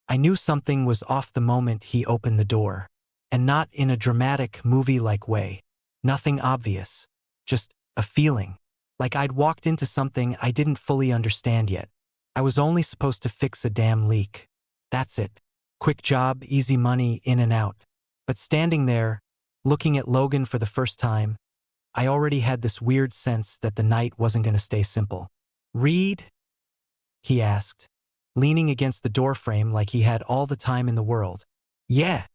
I knew something was off the moment he opened the door. And not in a dramatic, movie-like way. Nothing obvious. Just a feeling. Like I'd walked into something I didn't fully understand yet. I was only supposed to fix a damn leak. That's it. Quick job, easy money, in and out. But standing there, looking at Logan for the first time, I already had this weird sense that the night wasn't going to stay simple. "Read?" he asked, leaning against the doorframe like he had all the time in the world. "Yeah,"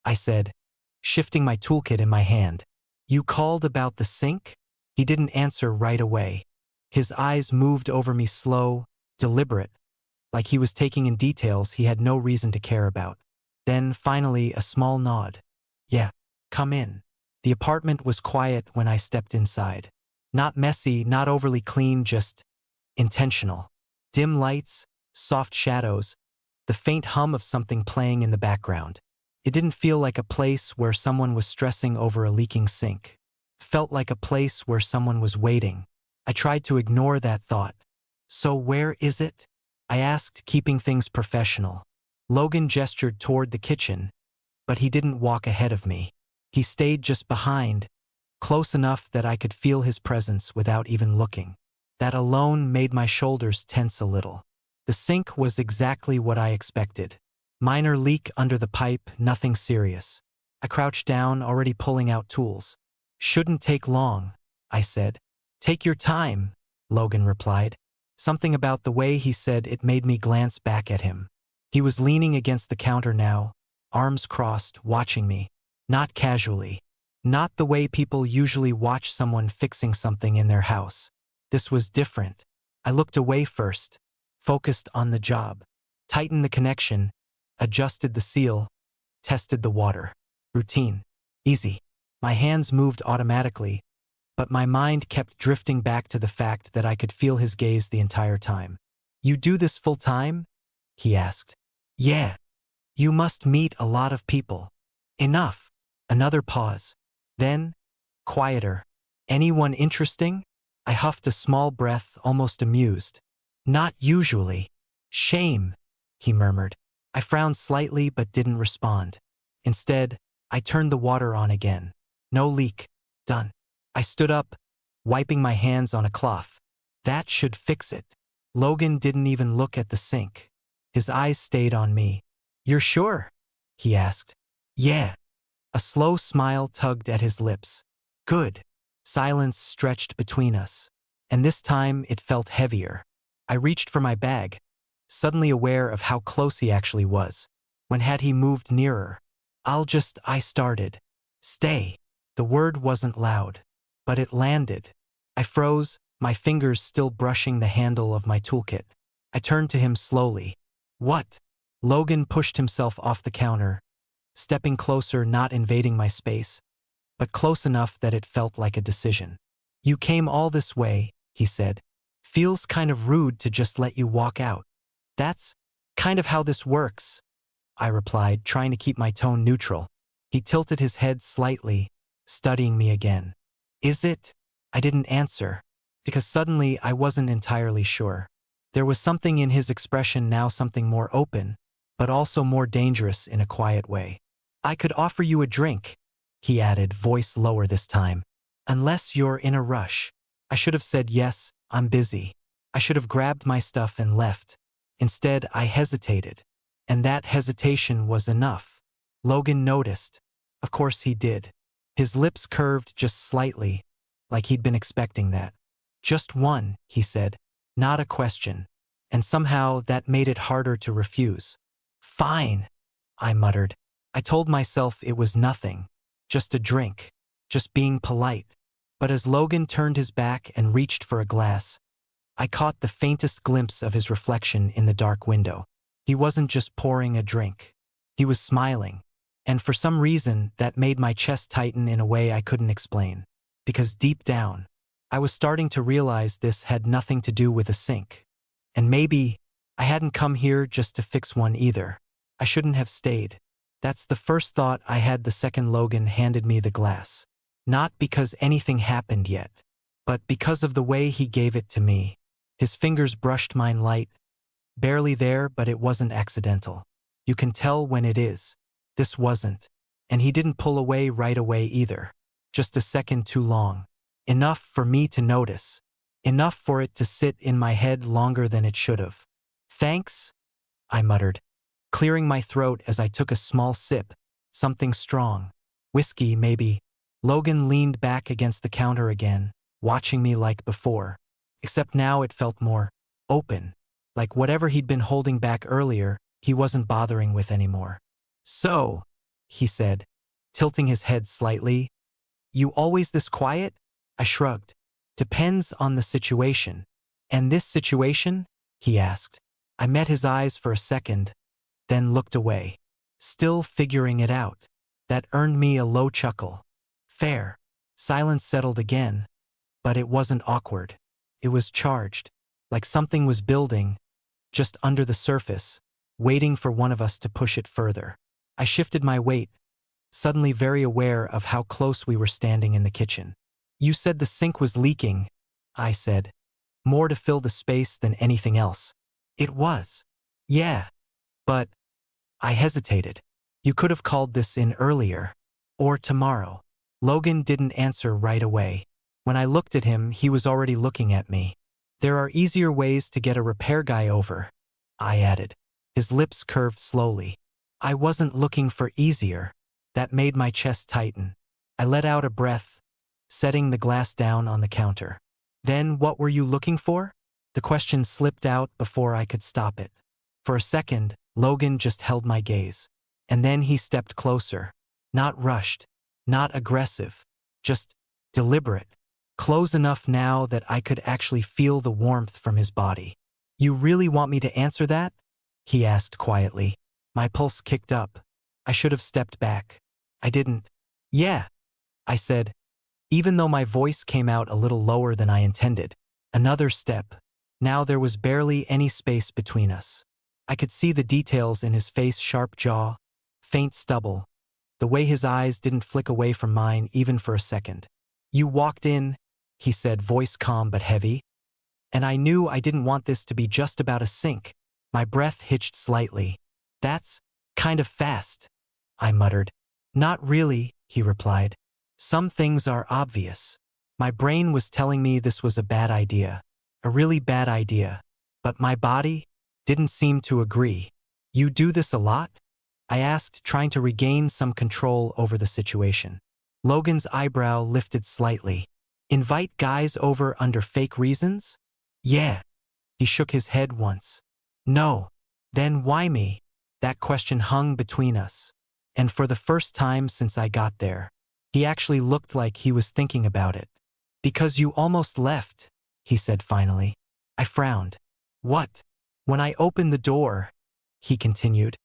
I said, shifting my toolkit in my hand. "You called about the sink?" He didn't answer right away. His eyes moved over me slow, deliberate, like he was taking in details he had no reason to care about. Then, finally, a small nod. "Yeah, come in." The apartment was quiet when I stepped inside. Not messy, not overly clean, just intentional. Dim lights, soft shadows, the faint hum of something playing in the background. It didn't feel like a place where someone was stressing over a leaking sink. It felt like a place where someone was waiting. I tried to ignore that thought. "So where is it?" I asked, keeping things professional. Logan gestured toward the kitchen, but he didn't walk ahead of me. He stayed just behind, close enough that I could feel his presence without even looking. That alone made my shoulders tense a little. The sink was exactly what I expected. Minor leak under the pipe, nothing serious. I crouched down, already pulling out tools. "Shouldn't take long," I said. "Take your time," Logan replied. Something about the way he said it made me glance back at him. He was leaning against the counter now, arms crossed, watching me. Not casually. Not the way people usually watch someone fixing something in their house. This was different. I looked away first, focused on the job. Tightened the connection, adjusted the seal, tested the water. Routine. Easy. My hands moved automatically, but my mind kept drifting back to the fact that I could feel his gaze the entire time. "You do this full time?" he asked. "Yeah. You must meet a lot of people." "Enough." Another pause. Then, quieter. "Anyone interesting?" I huffed a small breath, almost amused. "Not usually." "Shame," he murmured. I frowned slightly but didn't respond. Instead, I turned the water on again. No leak. Done. I stood up, wiping my hands on a cloth. "That should fix it." Logan didn't even look at the sink. His eyes stayed on me. "You're sure?" he asked. "Yeah." A slow smile tugged at his lips. "Good." Silence stretched between us, and this time it felt heavier. I reached for my bag, suddenly aware of how close he actually was. When had he moved nearer? I started. "Stay." The word wasn't loud, but it landed. I froze, my fingers still brushing the handle of my toolkit. I turned to him slowly. "What?" Logan pushed himself off the counter, stepping closer, not invading my space, but close enough that it felt like a decision. "You came all this way," he said. "Feels kind of rude to just let you walk out." "That's kind of how this works," I replied, trying to keep my tone neutral. He tilted his head slightly, studying me again. "Is it?" I didn't answer, because suddenly I wasn't entirely sure. There was something in his expression now, something more open, but also more dangerous in a quiet way. "I could offer you a drink," he added, voice lower this time. "Unless you're in a rush." I should have said yes, I'm busy. I should have grabbed my stuff and left. Instead, I hesitated. And that hesitation was enough. Logan noticed. Of course he did. His lips curved just slightly, like he'd been expecting that. "Just one," he said, not a question. And somehow that made it harder to refuse. "Fine," I muttered. I told myself it was nothing. Just a drink. Just being polite. But as Logan turned his back and reached for a glass, I caught the faintest glimpse of his reflection in the dark window. He wasn't just pouring a drink. He was smiling. And for some reason, that made my chest tighten in a way I couldn't explain. Because deep down, I was starting to realize this had nothing to do with a sink. And maybe I hadn't come here just to fix one either. I shouldn't have stayed. That's the first thought I had the second Logan handed me the glass. Not because anything happened yet, but because of the way he gave it to me. His fingers brushed mine light. Barely there, but it wasn't accidental. You can tell when it is. This wasn't. And he didn't pull away right away either. Just a second too long. Enough for me to notice. Enough for it to sit in my head longer than it should have. Thanks, I muttered, clearing my throat as I took a small sip. Something strong. Whiskey, maybe. Logan leaned back against the counter again, watching me like before. Except now it felt more open. Like whatever he'd been holding back earlier, he wasn't bothering with anymore. So, he said, tilting his head slightly, you always this quiet? I shrugged. Depends on the situation. And this situation? He asked. I met his eyes for a second, then looked away. Still figuring it out. That earned me a low chuckle. Fair. Silence settled again, but it wasn't awkward. It was charged, like something was building, just under the surface, waiting for one of us to push it further. I shifted my weight, suddenly very aware of how close we were standing in the kitchen. You said the sink was leaking, I said, more to fill the space than anything else. It was. Yeah, but I hesitated. You could have called this in earlier. Or tomorrow. Logan didn't answer right away. When I looked at him, he was already looking at me. There are easier ways to get a repair guy over, I added. His lips curved slowly. I wasn't looking for easier. That made my chest tighten. I let out a breath, setting the glass down on the counter. Then what were you looking for? The question slipped out before I could stop it. For a second, Logan just held my gaze. And then he stepped closer. Not rushed, not aggressive, just deliberate. Close enough now that I could actually feel the warmth from his body. You really want me to answer that? He asked quietly. My pulse kicked up. I should have stepped back. I didn't. Yeah, I said, even though my voice came out a little lower than I intended. Another step. Now there was barely any space between us. I could see the details in his face, sharp jaw, faint stubble, the way his eyes didn't flick away from mine even for a second. You walked in, he said, voice calm but heavy. And I knew I didn't want this to be just about a sink. My breath hitched slightly. That's kind of fast, I muttered. Not really, he replied. Some things are obvious. My brain was telling me this was a bad idea. A really bad idea. But my body didn't seem to agree. You do this a lot? I asked, trying to regain some control over the situation. Logan's eyebrow lifted slightly. Invite guys over under fake reasons? Yeah. He shook his head once. No. Then why me? That question hung between us. And for the first time since I got there, he actually looked like he was thinking about it. Because you almost left, he said finally. I frowned. What? When I opened the door, he continued,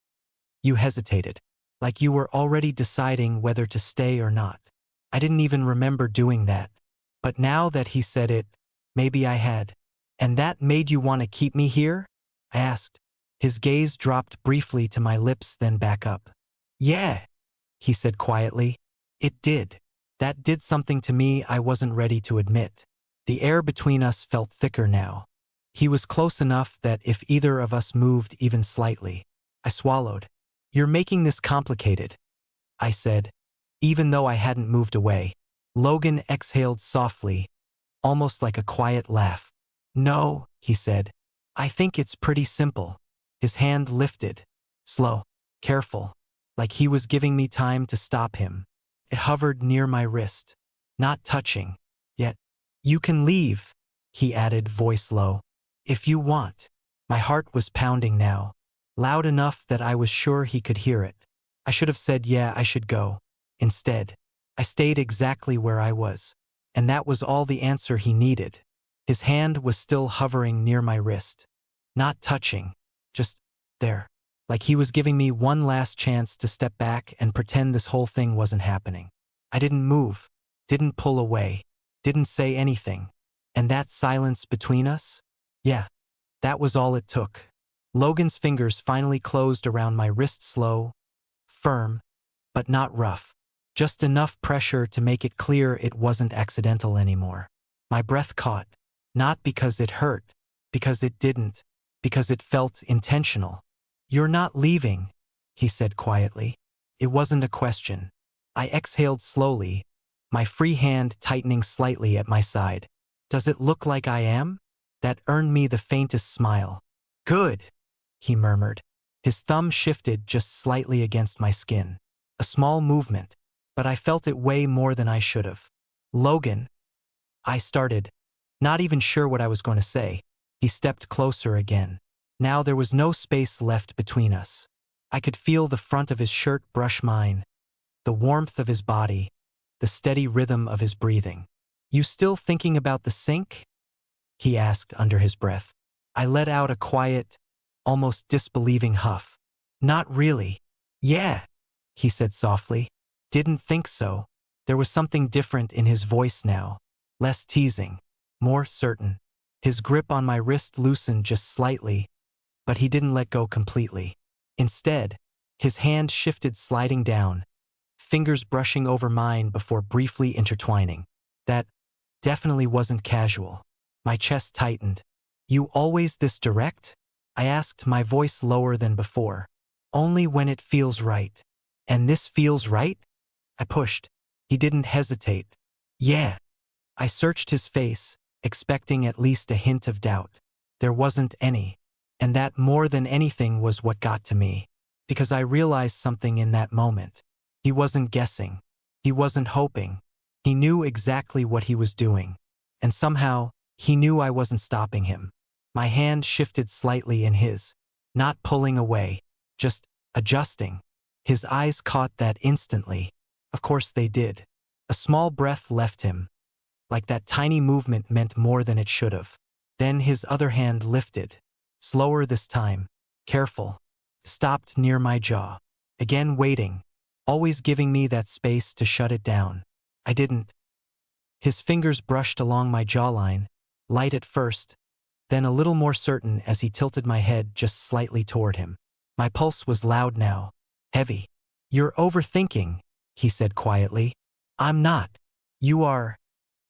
you hesitated, like you were already deciding whether to stay or not. I didn't even remember doing that. But now that he said it, maybe I had. And that made you want to keep me here? I asked. His gaze dropped briefly to my lips, then back up. Yeah, he said quietly. It did. That did something to me I wasn't ready to admit. The air between us felt thicker now. He was close enough that if either of us moved even slightly, I swallowed. You're making this complicated, I said, even though I hadn't moved away. Logan exhaled softly, almost like a quiet laugh. No, he said. I think it's pretty simple. His hand lifted, slow, careful, like he was giving me time to stop him. It hovered near my wrist, not touching, yet. You can leave, he added, voice low. If you want. My heart was pounding now, loud enough that I was sure he could hear it. I should have said yeah, I should go. Instead, I stayed exactly where I was, and that was all the answer he needed. His hand was still hovering near my wrist, not touching, just there, like he was giving me one last chance to step back and pretend this whole thing wasn't happening. I didn't move, didn't pull away, didn't say anything. And that silence between us? Yeah, that was all it took. Logan's fingers finally closed around my wrist, slow, firm, but not rough. Just enough pressure to make it clear it wasn't accidental anymore. My breath caught, not because it hurt, because it didn't, because it felt intentional. You're not leaving, he said quietly. It wasn't a question. I exhaled slowly, my free hand tightening slightly at my side. Does it look like I am? That earned me the faintest smile. Good, he murmured. His thumb shifted just slightly against my skin. A small movement, but I felt it way more than I should have. Logan, I started, not even sure what I was going to say. He stepped closer again. Now there was no space left between us. I could feel the front of his shirt brush mine, the warmth of his body, the steady rhythm of his breathing. You still thinking about the sink? He asked under his breath. I let out a quiet, almost disbelieving huff. Not really. Yeah, he said softly. Didn't think so. There was something different in his voice now. Less teasing, more certain. His grip on my wrist loosened just slightly, but he didn't let go completely. Instead, his hand shifted sliding down, fingers brushing over mine before briefly intertwining. That definitely wasn't casual. My chest tightened. You always this direct? I asked, my voice lower than before. Only when it feels right. And this feels right? I pushed. He didn't hesitate. Yeah. I searched his face, expecting at least a hint of doubt. There wasn't any. And that more than anything was what got to me. Because I realized something in that moment. He wasn't guessing. He wasn't hoping. He knew exactly what he was doing. And somehow, he knew I wasn't stopping him. My hand shifted slightly in his, not pulling away, just adjusting. His eyes caught that instantly. Of course they did. A small breath left him, like that tiny movement meant more than it should have. Then his other hand lifted, slower this time, careful, stopped near my jaw. Again waiting, always giving me that space to shut it down. I didn't. His fingers brushed along my jawline, light at first, then a little more certain as he tilted my head just slightly toward him. My pulse was loud now, heavy. You're overthinking, he said quietly. I'm not. You are.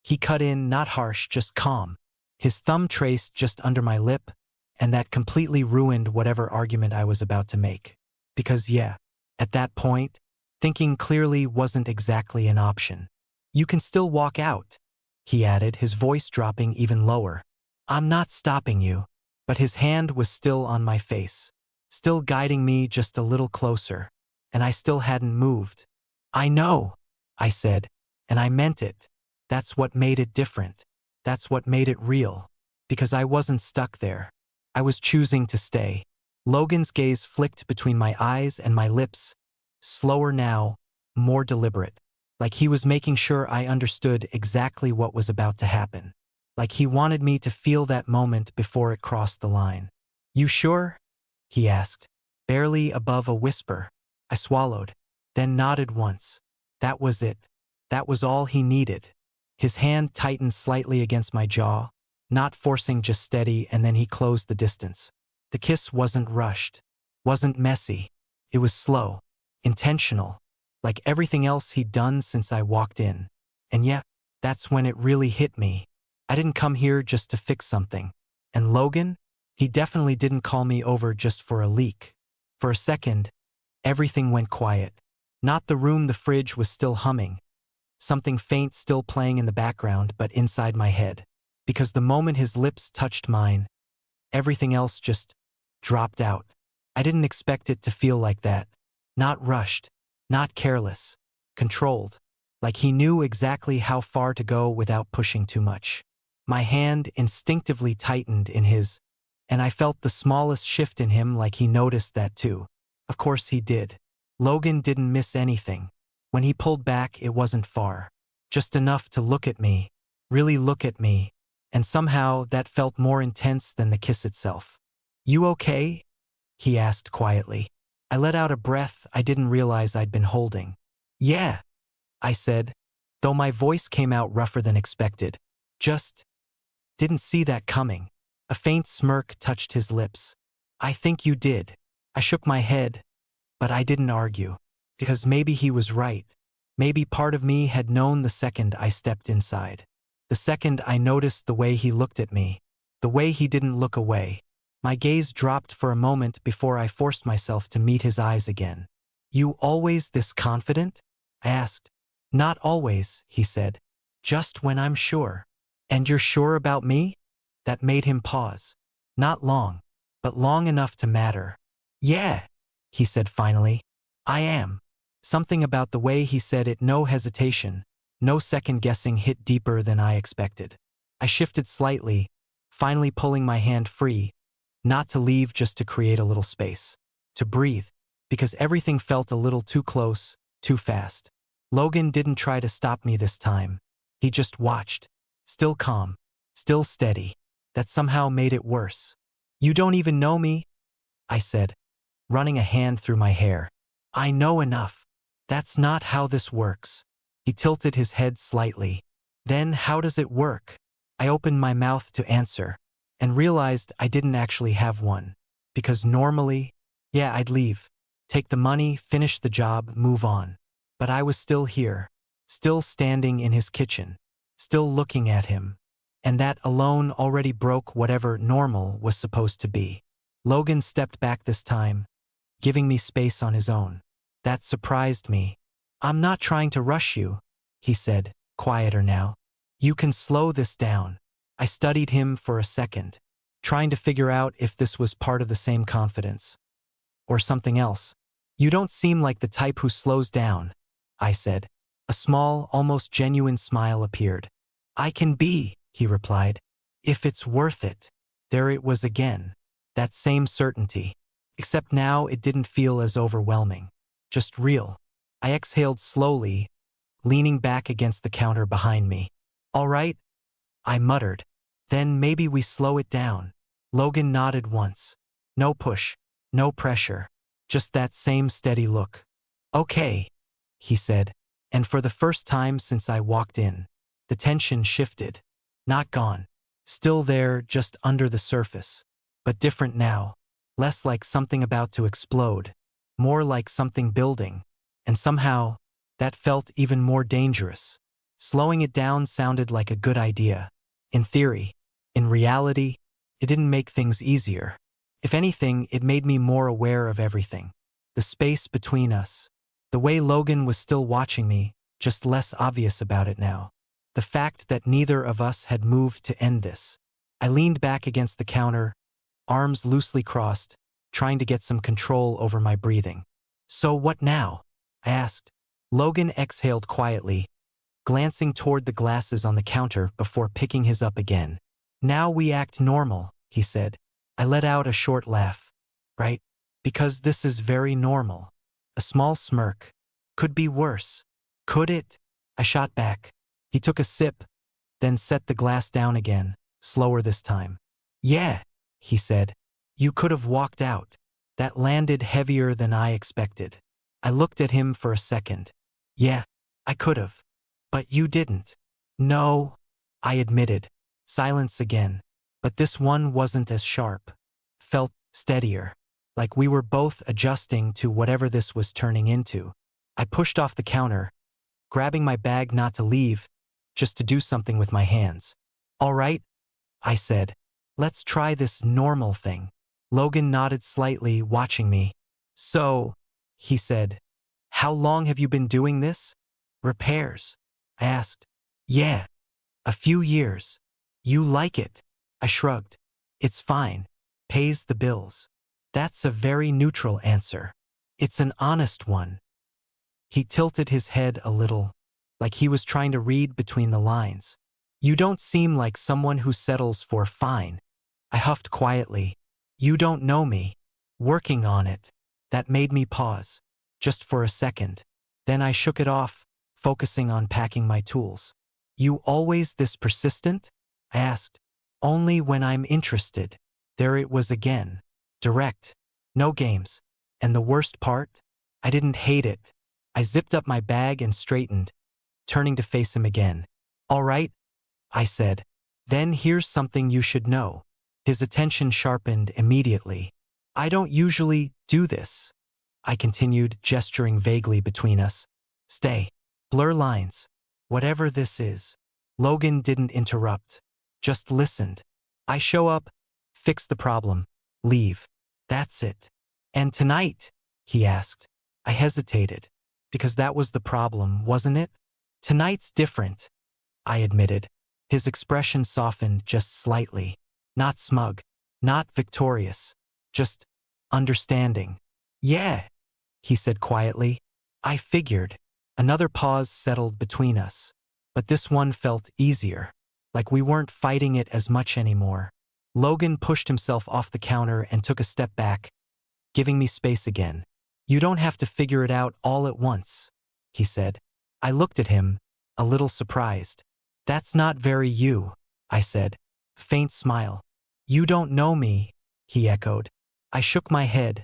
He cut in, not harsh, just calm. His thumb traced just under my lip, and that completely ruined whatever argument I was about to make. Because yeah, at that point, thinking clearly wasn't exactly an option. You can still walk out, he added, his voice dropping even lower. I'm not stopping you. But his hand was still on my face, still guiding me just a little closer, and I still hadn't moved. I know, I said, and I meant it. That's what made it different. That's what made it real. Because I wasn't stuck there. I was choosing to stay. Logan's gaze flicked between my eyes and my lips, slower now, more deliberate. Like he was making sure I understood exactly what was about to happen. Like he wanted me to feel that moment before it crossed the line. You sure? He asked, barely above a whisper. I swallowed, then nodded once. That was it. That was all he needed. His hand tightened slightly against my jaw, not forcing, just steady, and then he closed the distance. The kiss wasn't rushed, wasn't messy. It was slow, intentional, like everything else he'd done since I walked in. And yeah, that's when it really hit me. I didn't come here just to fix something. And Logan? He definitely didn't call me over just for a leak. For a second, everything went quiet. Not the room, the fridge was still humming. Something faint still playing in the background, but inside my head. Because the moment his lips touched mine, everything else just dropped out. I didn't expect it to feel like that. Not rushed, not careless, controlled. Like he knew exactly how far to go without pushing too much. My hand instinctively tightened in his, and I felt the smallest shift in him, like he noticed that too. Of course he did. Logan didn't miss anything. When he pulled back, it wasn't far. Just enough to look at me, really look at me, and somehow that felt more intense than the kiss itself. You okay? He asked quietly. I let out a breath I didn't realize I'd been holding. Yeah, I said, though my voice came out rougher than expected. Just didn't see that coming. A faint smirk touched his lips. I think you did. I shook my head, but I didn't argue. Because maybe he was right. Maybe part of me had known the second I stepped inside. The second I noticed the way he looked at me. The way he didn't look away. My gaze dropped for a moment before I forced myself to meet his eyes again. You always this confident? I asked. Not always, he said. Just when I'm sure. And you're sure about me? That made him pause. Not long, but long enough to matter. Yeah, he said finally. I am. Something about the way he said it, no hesitation, no second guessing, hit deeper than I expected. I shifted slightly, finally pulling my hand free, not to leave, just to create a little space. To breathe, because everything felt a little too close, too fast. Logan didn't try to stop me this time. He just watched. Still calm, still steady. That somehow made it worse. You don't even know me? I said, running a hand through my hair. I know enough. That's not how this works. He tilted his head slightly. Then how does it work? I opened my mouth to answer, and realized I didn't actually have one. Because normally, yeah, I'd leave, take the money, finish the job, move on. But I was still here, still standing in his kitchen, still looking at him. And that alone already broke whatever normal was supposed to be. Logan stepped back this time, giving me space on his own. That surprised me. I'm not trying to rush you, he said, quieter now. You can slow this down. I studied him for a second, trying to figure out if this was part of the same confidence. Or something else. You don't seem like the type who slows down, I said. A small, almost genuine smile appeared. I can be, he replied. If it's worth it. There it was again. That same certainty. Except now it didn't feel as overwhelming. Just real. I exhaled slowly, leaning back against the counter behind me. All right, I muttered. Then maybe we slow it down. Logan nodded once. No push, no pressure. Just that same steady look. Okay, he said. And for the first time since I walked in, the tension shifted. Not gone. Still there, just under the surface. But different now. Less like something about to explode. More like something building. And somehow, that felt even more dangerous. Slowing it down sounded like a good idea. In theory. In reality, it didn't make things easier. If anything, it made me more aware of everything. The space between us. The way Logan was still watching me, just less obvious about it now. The fact that neither of us had moved to end this. I leaned back against the counter, arms loosely crossed, trying to get some control over my breathing. So what now? I asked. Logan exhaled quietly, glancing toward the glasses on the counter before picking his up again. Now we act normal, he said. I let out a short laugh. Right? Because this is very normal. A small smirk. Could be worse. Could it? I shot back. He took a sip, then set the glass down again, slower this time. Yeah, he said. You could have walked out. That landed heavier than I expected. I looked at him for a second. Yeah, I could have. But you didn't. No, I admitted. Silence again. But this one wasn't as sharp. Felt steadier. Like we were both adjusting to whatever this was turning into. I pushed off the counter, grabbing my bag not to leave, just to do something with my hands. All right, I said. Let's try this normal thing. Logan nodded slightly, watching me. So, he said, how long have you been doing this? Repairs, I asked. Yeah, a few years. You like it? I shrugged. It's fine. Pays the bills. That's a very neutral answer. It's an honest one. He tilted his head a little, like he was trying to read between the lines. You don't seem like someone who settles for fine. I huffed quietly. You don't know me. Working on it. That made me pause, just for a second. Then I shook it off, focusing on packing my tools. You always this persistent? I asked. Only when I'm interested. There it was again. Direct. No games. And the worst part? I didn't hate it. I zipped up my bag and straightened, turning to face him again. All right, I said. Then here's something you should know. His attention sharpened immediately. I don't usually do this, I continued, gesturing vaguely between us. Stay. Blur lines. Whatever this is. Logan didn't interrupt. Just listened. I show up, fix the problem. Leave. That's it. And tonight? He asked. I hesitated. Because that was the problem, wasn't it? Tonight's different, I admitted. His expression softened just slightly. Not smug. Not victorious. Just understanding. Yeah, he said quietly. I figured. Another pause settled between us. But this one felt easier. Like we weren't fighting it as much anymore. Logan pushed himself off the counter and took a step back, giving me space again. You don't have to figure it out all at once, he said. I looked at him, a little surprised. That's not very you, I said. Faint smile. You don't know me, he echoed. I shook my head,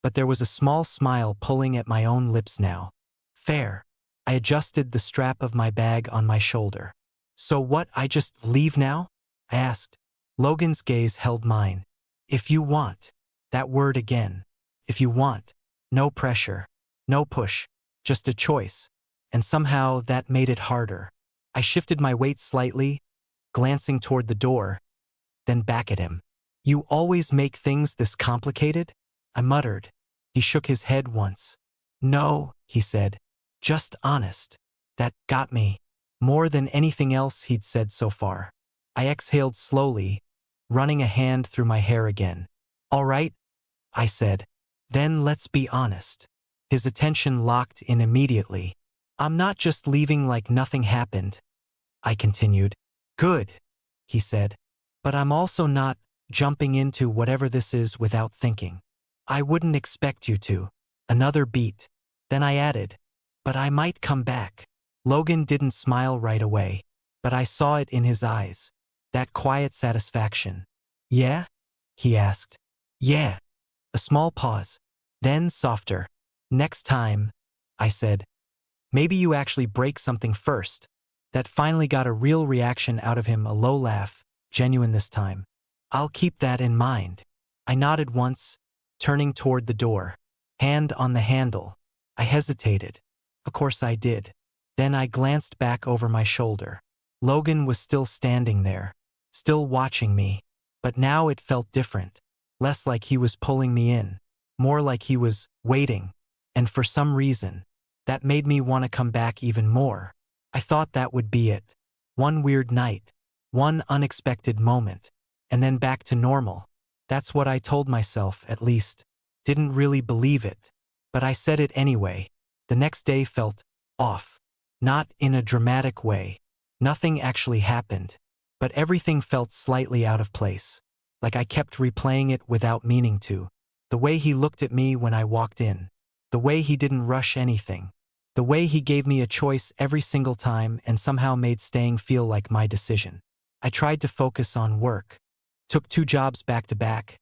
but there was a small smile pulling at my own lips now. Fair. I adjusted the strap of my bag on my shoulder. So what, I just leave now? I asked. Logan's gaze held mine. If you want. That word again. If you want. No pressure. No push. Just a choice. And somehow that made it harder. I shifted my weight slightly, glancing toward the door, then back at him. You always make things this complicated? I muttered. He shook his head once. No, he said. Just honest. That got me. More than anything else he'd said so far. I exhaled slowly, running a hand through my hair again. All right, I said. Then let's be honest. His attention locked in immediately. I'm not just leaving like nothing happened, I continued. Good, he said. But I'm also not jumping into whatever this is without thinking. I wouldn't expect you to. Another beat. Then I added, but I might come back. Logan didn't smile right away, but I saw it in his eyes. That quiet satisfaction. Yeah? He asked. Yeah. A small pause. Then softer. Next time, I said. Maybe you actually break something first. That finally got a real reaction out of him, a low laugh, genuine this time. I'll keep that in mind. I nodded once, turning toward the door. Hand on the handle. I hesitated. Of course I did. Then I glanced back over my shoulder. Logan was still standing there, still watching me. But now it felt different. Less like he was pulling me in. More like he was waiting. And for some reason, that made me want to come back even more. I thought that would be it. One weird night. One unexpected moment. And then back to normal. That's what I told myself, at least. Didn't really believe it. But I said it anyway. The next day felt off. Not in a dramatic way. Nothing actually happened. But everything felt slightly out of place. Like I kept replaying it without meaning to. The way he looked at me when I walked in. The way he didn't rush anything. The way he gave me a choice every single time and somehow made staying feel like my decision. I tried to focus on work. Took 2 jobs back to back.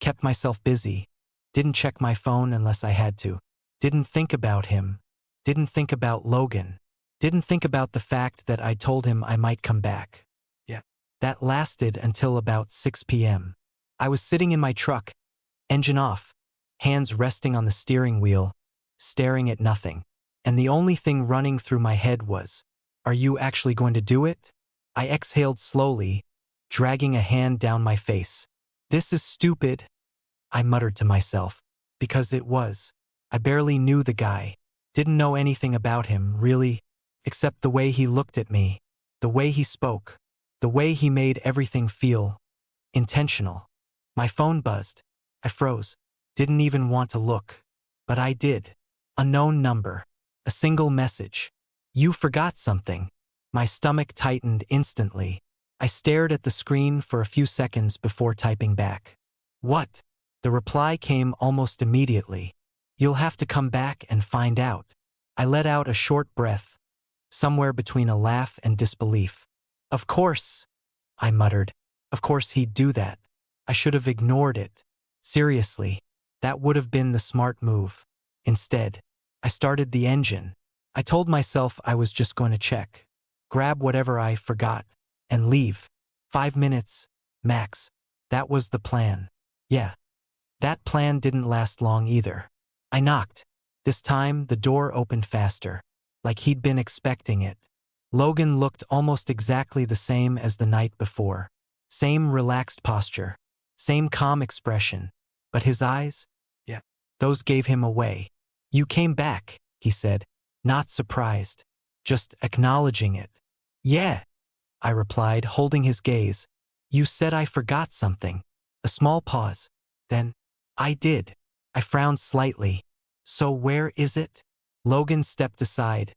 Kept myself busy. Didn't check my phone unless I had to. Didn't think about him. Didn't think about Logan. Didn't think about the fact that I told him I might come back. Yeah. That lasted until about 6 p.m. I was sitting in my truck, engine off, hands resting on the steering wheel, staring at nothing. And the only thing running through my head was, are you actually going to do it? I exhaled slowly, dragging a hand down my face. This is stupid, I muttered to myself, because it was. I barely knew the guy. Didn't know anything about him, really, except the way he looked at me, the way he spoke, the way he made everything feel intentional. My phone buzzed. I froze. Didn't even want to look. But I did. Unknown number. A single message. You forgot something. My stomach tightened instantly. I stared at the screen for a few seconds before typing back. What? The reply came almost immediately. You'll have to come back and find out. I let out a short breath, somewhere between a laugh and disbelief. Of course, I muttered. Of course he'd do that. I should have ignored it. Seriously, that would have been the smart move. Instead, I started the engine. I told myself I was just going to check, grab whatever I forgot, and leave. 5 minutes, max. That was the plan. Yeah. That plan didn't last long either. I knocked. This time, the door opened faster, like he'd been expecting it. Logan looked almost exactly the same as the night before. Same relaxed posture. Same calm expression. But his eyes? Yeah. Those gave him away. You came back, he said, not surprised, just acknowledging it. Yeah, I replied, holding his gaze. You said I forgot something. A small pause. Then, I did. I frowned slightly. So where is it? Logan stepped aside,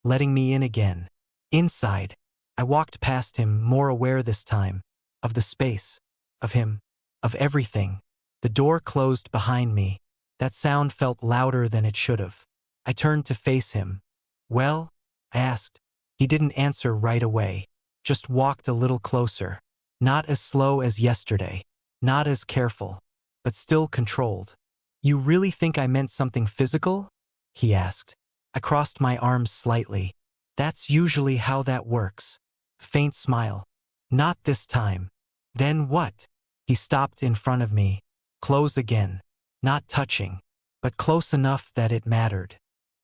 letting me in again. Inside. I walked past him, more aware this time. Of the space. Of him. Of everything. The door closed behind me. That sound felt louder than it should have. I turned to face him. Well? I asked. He didn't answer right away. Just walked a little closer. Not as slow as yesterday. Not as careful. But still controlled. You really think I meant something physical? He asked. I crossed my arms slightly. That's usually how that works. Faint smile. Not this time. Then what? He stopped in front of me. Close again. Not touching. But close enough that it mattered.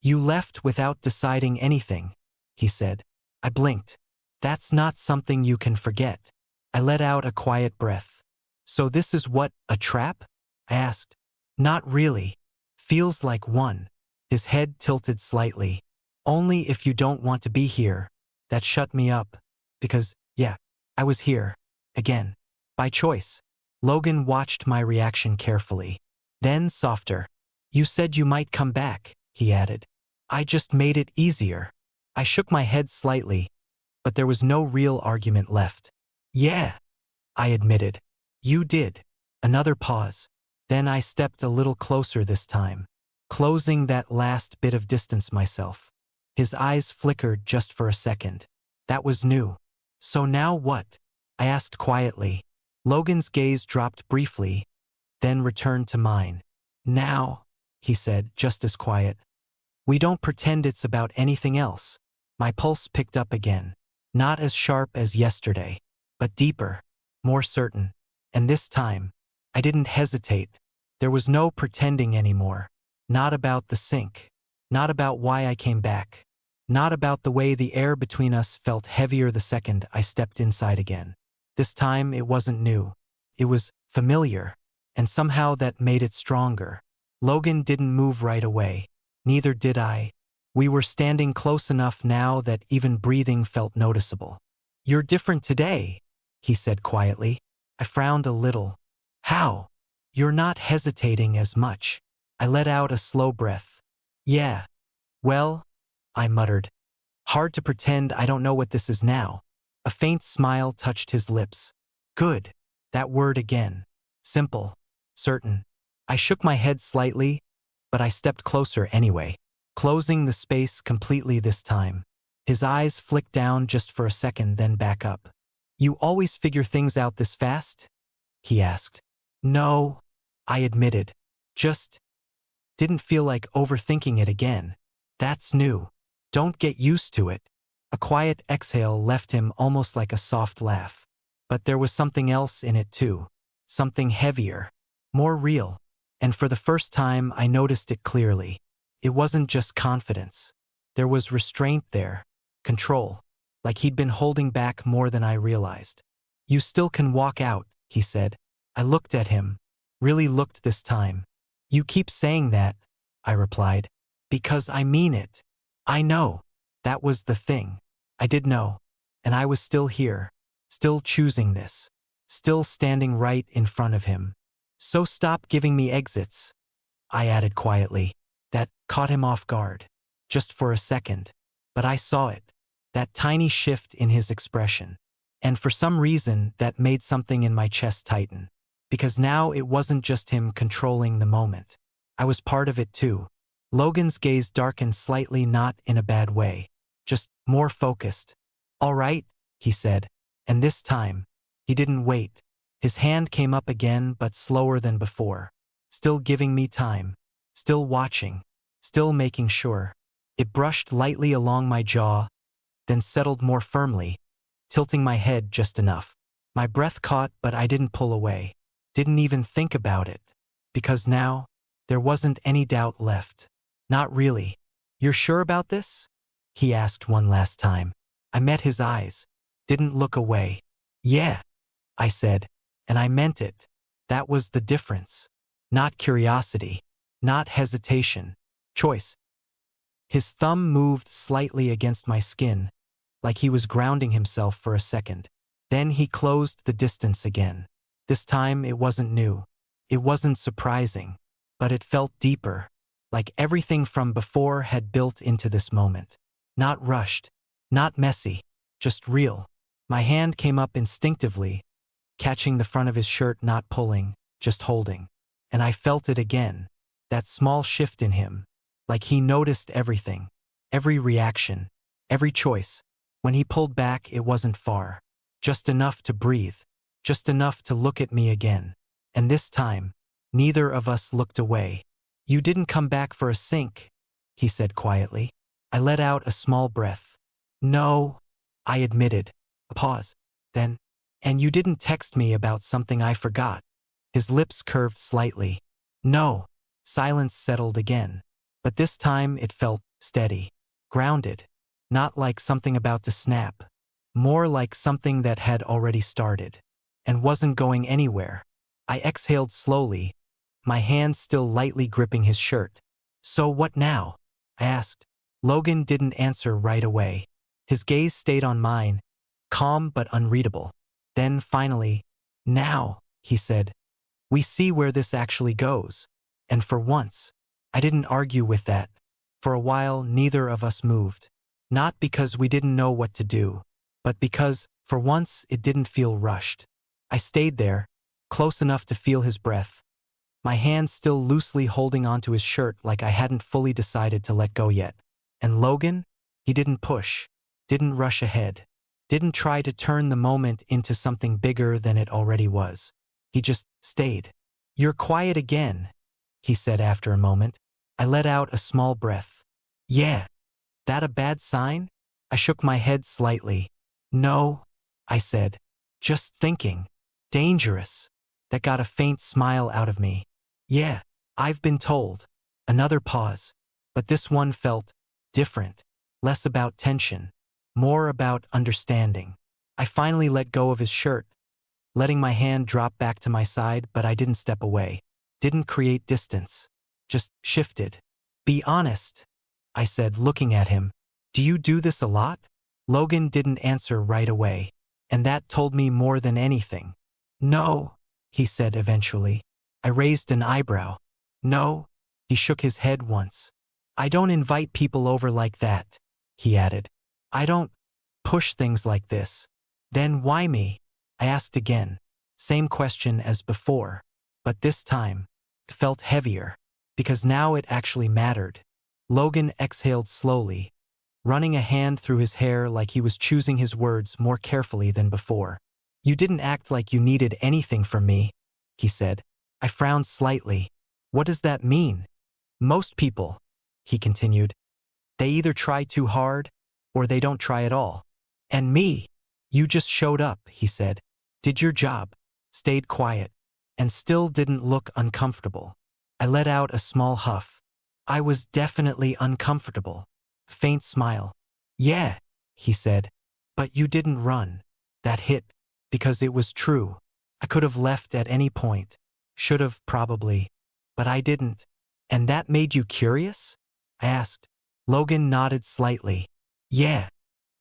You left without deciding anything, he said. I blinked. That's not something you can forget. I let out a quiet breath. So this is what, a trap? I asked. Not really. Feels like one. His head tilted slightly. Only if you don't want to be here. That shut me up. Because, yeah, I was here. Again. By choice. Logan watched my reaction carefully. Then softer. You said you might come back, he added. I just made it easier. I shook my head slightly. But there was no real argument left. Yeah, I admitted. You did. Another pause. Then I stepped a little closer this time, closing that last bit of distance myself. His eyes flickered just for a second. That was new. So now what? I asked quietly. Logan's gaze dropped briefly, then returned to mine. Now, he said, just as quiet. We don't pretend it's about anything else. My pulse picked up again. Not as sharp as yesterday, but deeper, more certain. And this time, I didn't hesitate. There was no pretending anymore. Not about the sink. Not about why I came back. Not about the way the air between us felt heavier the second I stepped inside again. This time it wasn't new. It was familiar, and somehow that made it stronger. Logan didn't move right away. Neither did I. We were standing close enough now that even breathing felt noticeable. You're different today, he said quietly. I frowned a little. How? You're not hesitating as much. I let out a slow breath. Yeah. Well, I muttered. Hard to pretend I don't know what this is now. A faint smile touched his lips. Good. That word again. Simple. Certain. I shook my head slightly, but I stepped closer anyway, closing the space completely this time. His eyes flicked down just for a second, then back up. You always figure things out this fast? He asked. No, I admitted. Just didn't feel like overthinking it again. That's new. Don't get used to it. A quiet exhale left him almost like a soft laugh. But there was something else in it too. Something heavier. More real. And for the first time I noticed it clearly. It wasn't just confidence. There was restraint there. Control. Like he'd been holding back more than I realized. You still can walk out, he said. I looked at him. Really looked this time. You keep saying that, I replied. Because I mean it. I know. That was the thing. I did know. And I was still here. Still choosing this. Still standing right in front of him. So stop giving me exits, I added quietly. That caught him off guard. Just for a second. But I saw it. That tiny shift in his expression. And for some reason, that made something in my chest tighten. Because now it wasn't just him controlling the moment. I was part of it too. Logan's gaze darkened slightly, not in a bad way. Just more focused. All right, he said. And this time, he didn't wait. His hand came up again, but slower than before. Still giving me time. Still watching. Still making sure. It brushed lightly along my jaw, then settled more firmly, tilting my head just enough. My breath caught, but I didn't pull away. Didn't even think about it. Because now, there wasn't any doubt left. Not really. You're sure about this? He asked one last time. I met his eyes. Didn't look away. Yeah, I said. And I meant it. That was the difference. Not curiosity. Not hesitation. Choice. His thumb moved slightly against my skin, like he was grounding himself for a second. Then he closed the distance again. This time it wasn't new. It wasn't surprising. But it felt deeper, like everything from before had built into this moment. Not rushed. Not messy. Just real. My hand came up instinctively, catching the front of his shirt, not pulling, just holding. And I felt it again. That small shift in him. Like he noticed everything. Every reaction. Every choice. When he pulled back, it wasn't far. Just enough to breathe. Just enough to look at me again. And this time, neither of us looked away. "You didn't come back for a sink," he said quietly. I let out a small breath. "No," I admitted. A pause. Then, "And you didn't text me about something I forgot." His lips curved slightly. "No." Silence settled again. But this time it felt steady. Grounded. Not like something about to snap. More like something that had already started. And wasn't going anywhere. I exhaled slowly, my hand still lightly gripping his shirt. "So what now?" I asked. Logan didn't answer right away. His gaze stayed on mine, calm but unreadable. Then finally, "Now," he said, "we see where this actually goes." And for once, I didn't argue with that. For a while, neither of us moved. Not because we didn't know what to do, but because, for once, it didn't feel rushed. I stayed there, close enough to feel his breath, my hand still loosely holding onto his shirt like I hadn't fully decided to let go yet. And Logan? He didn't push, didn't rush ahead, didn't try to turn the moment into something bigger than it already was. He just stayed. "You're quiet again," he said after a moment. I let out a small breath. "Yeah. That a bad sign?" I shook my head slightly. "No," I said. "Just thinking. Dangerous." That got a faint smile out of me. "Yeah, I've been told." Another pause. But this one felt different. Less about tension. More about understanding. I finally let go of his shirt, letting my hand drop back to my side, but I didn't step away. Didn't create distance. Just shifted. "Be honest," I said, looking at him. "Do you do this a lot?" Logan didn't answer right away, and that told me more than anything. "No," he said eventually. I raised an eyebrow. "No?" He shook his head once. "I don't invite people over like that," he added. "I don't push things like this." "Then why me?" I asked again. Same question as before, but this time it felt heavier, because now it actually mattered. Logan exhaled slowly, running a hand through his hair like he was choosing his words more carefully than before. "You didn't act like you needed anything from me," he said. I frowned slightly. "What does that mean?" "Most people," he continued, "they either try too hard, or they don't try at all. And me, you just showed up," he said. "Did your job, stayed quiet, and still didn't look uncomfortable." I let out a small huff. I was definitely uncomfortable. Faint smile. "Yeah," he said, "but you didn't run." That hit, because it was true. I could have left at any point. Should have, probably. But I didn't. "And that made you curious?" I asked. Logan nodded slightly. "Yeah."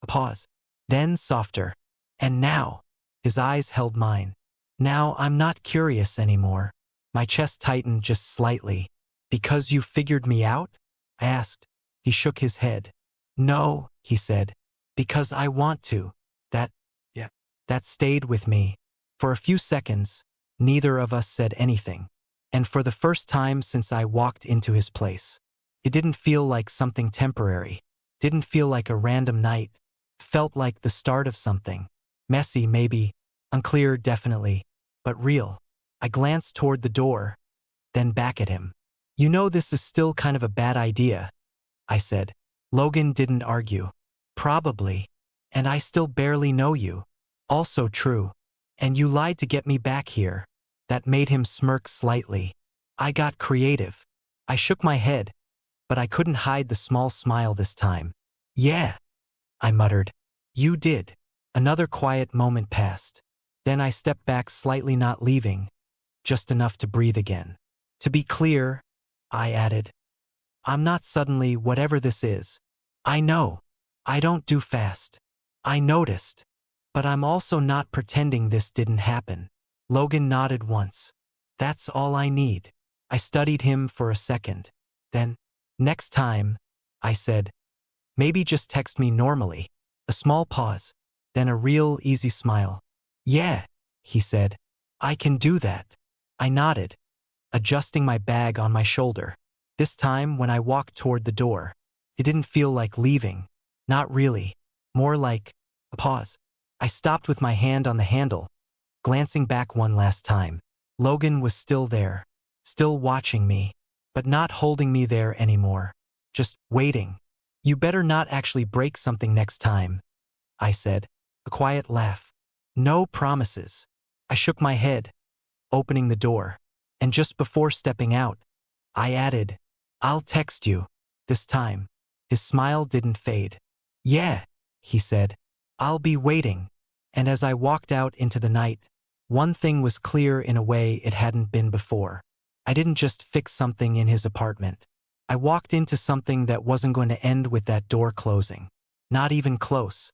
A pause. Then softer. "And now?" His eyes held mine. "Now I'm not curious anymore." My chest tightened just slightly. "Because you figured me out?" I asked. He shook his head. "No," he said. "Because I want to." That, yeah, that stayed with me. For a few seconds, neither of us said anything. And for the first time since I walked into his place, it didn't feel like something temporary. Didn't feel like a random night. Felt like the start of something. Messy, maybe. Unclear, definitely. But real. I glanced toward the door, then back at him. "You know this is still kind of a bad idea," I said. Logan didn't argue. "Probably. And I still barely know you." "Also true. And you lied to get me back here." That made him smirk slightly. I got creative. I shook my head, but I couldn't hide the small smile this time. "Yeah," I muttered. "You did." Another quiet moment passed. Then I stepped back slightly, not leaving, just enough to breathe again. To be clear, I added, I'm not suddenly whatever this is. I know. I don't do fast. I noticed. But I'm also not pretending this didn't happen. Logan nodded once. That's all I need. I studied him for a second. Then, next time, I said, maybe just text me normally. A small pause, then a real easy smile. Yeah, he said. I can do that. I nodded, adjusting my bag on my shoulder. This time, when I walked toward the door, it didn't feel like leaving. Not really. More like a pause. I stopped with my hand on the handle, glancing back one last time. Logan was still there, still watching me, but not holding me there anymore. Just waiting. You better not actually break something next time, I said. A quiet laugh. No promises. I shook my head, opening the door, and just before stepping out, I added, I'll text you. This time, his smile didn't fade. Yeah, he said. I'll be waiting. And as I walked out into the night, one thing was clear in a way it hadn't been before. I didn't just fix something in his apartment. I walked into something that wasn't going to end with that door closing. Not even close.